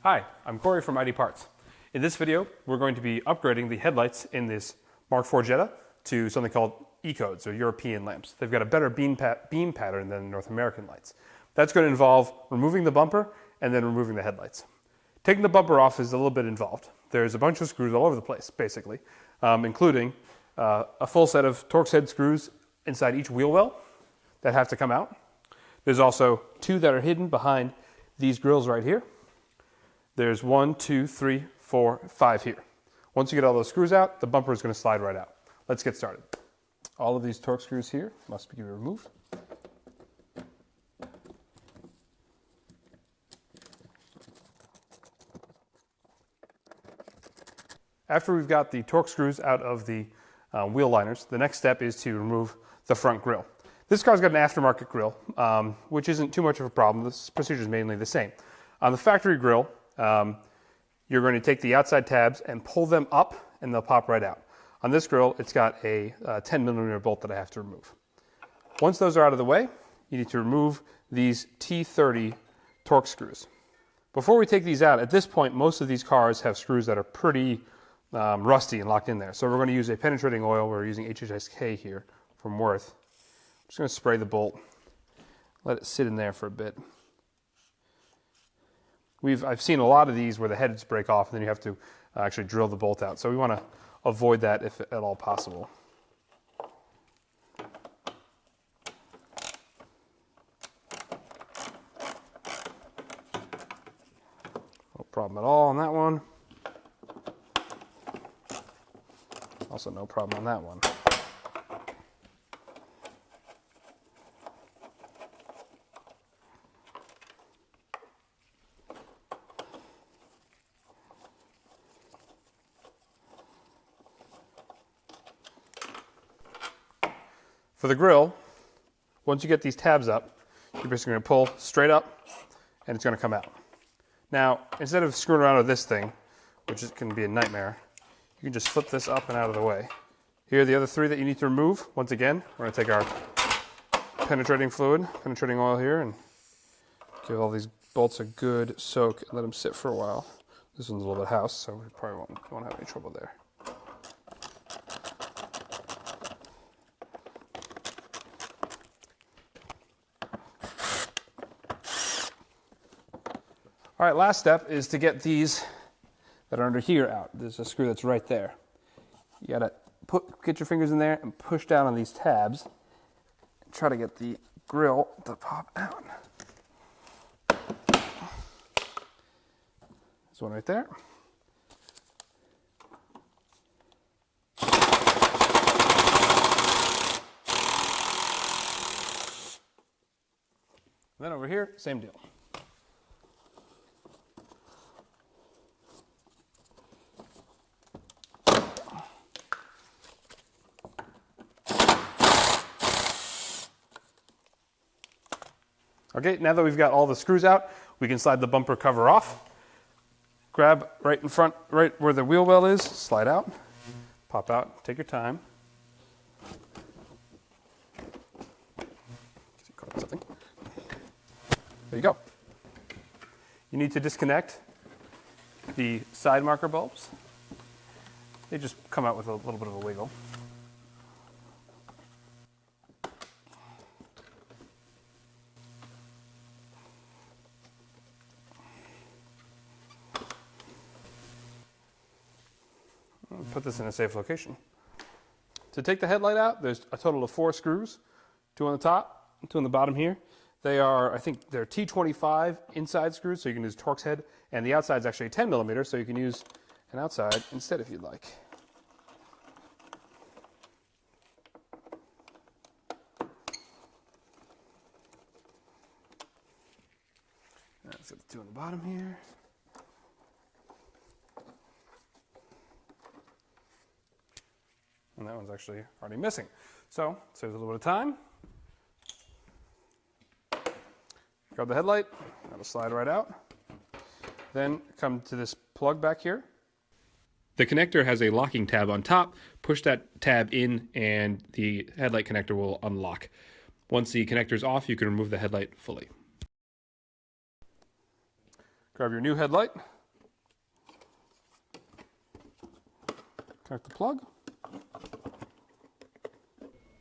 Hi, I'm Corey from ID Parts. In this video, we're going to be upgrading the headlights in this Mark IV Jetta to something called E-codes, or European lamps. They've got a better beam pattern than North American lights. That's going to involve removing the bumper and then removing the headlights. Taking the bumper off is a little bit involved. There's a bunch of screws all over the place, basically, including a full set of Torx head screws inside each wheel well that have to come out. There's also two that are hidden behind these grills right here. There's 1, 2, 3, 4, 5 here. Once you get all those screws out, the bumper is going to slide right out. Let's get started. All of these Torx screws here must be removed. After we've got the Torx screws out of the wheel liners, the next step is to remove the front grille. This car's got an aftermarket grille, which isn't too much of a problem. This procedure is mainly the same. On the factory grille, you're going to take the outside tabs and pull them up and they'll pop right out. On this grille, it's got a 10mm bolt that I have to remove. Once those are out of the way, you need to remove these T30 Torx screws. Before we take these out, at this point, most of these cars have screws that are pretty rusty and locked in there. So we're going to use a penetrating oil. We're using HHSK here from Worth. I'm just going to spray the bolt, let it sit in there for a bit. I've seen a lot of these where the heads break off and then you have to actually drill the bolt out. So we want to avoid that if at all possible. No problem at all on that one. Also no problem on that one. For the grille, once you get these tabs up, you're basically going to pull straight up and it's going to come out. Now, instead of screwing around with this thing, which can be a nightmare, you can just flip this up and out of the way. Here are the other three that you need to remove. Once again, we're going to take our penetrating oil here, and give all these bolts a good soak and let them sit for a while. This one's a little bit house, so we probably won't have any trouble there. All right, last step is to get these that are under here out. There's a screw that's right there. You gotta get your fingers in there and push down on these tabs and try to get the grille to pop out. There's one right there. And then over here, same deal. Okay, now that we've got all the screws out, we can slide the bumper cover off. Grab right in front, right where the wheel well is, slide out, pop out, take your time. There you go. You need to disconnect the side marker bulbs. They just come out with a little bit of a wiggle. Put this in a safe location. To take the headlight out, there's a total of 4 screws, 2 on the top, 2 on the bottom here. They are, I think they're T25 inside screws, so you can use Torx head, and the outside is actually 10mm, so you can use an outside instead if you'd like. Let's get the 2 on the bottom here. And that one's actually already missing. So, saves a little bit of time. Grab the headlight, that'll slide right out. Then come to this plug back here. The connector has a locking tab on top. Push that tab in and the headlight connector will unlock. Once the connector is off, you can remove the headlight fully. Grab your new headlight, Connect the plug.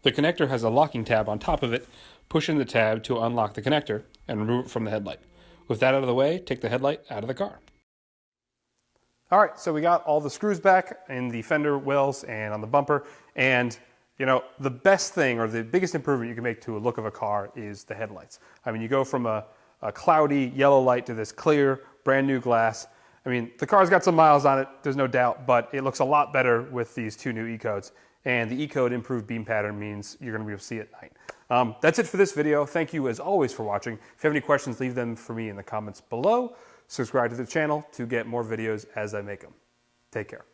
The connector has a locking tab on top of it. Push in the tab to unlock the connector and remove it from the headlight. With that out of the way, take the headlight out of the car. All right, so we got all the screws back in the fender wells and on the bumper. And, you know, the best thing or the biggest improvement you can make to a look of a car is the headlights. I mean, you go from a cloudy yellow light to this clear, brand new glass. I mean, the car's got some miles on it, there's no doubt, but it looks a lot better with these two new E-codes. And the E-code improved beam pattern means you're going to be able to see it at night. That's it for this video. Thank you as always for watching. If you have any questions, leave them for me in the comments below. Subscribe to the channel to get more videos as I make them. Take care.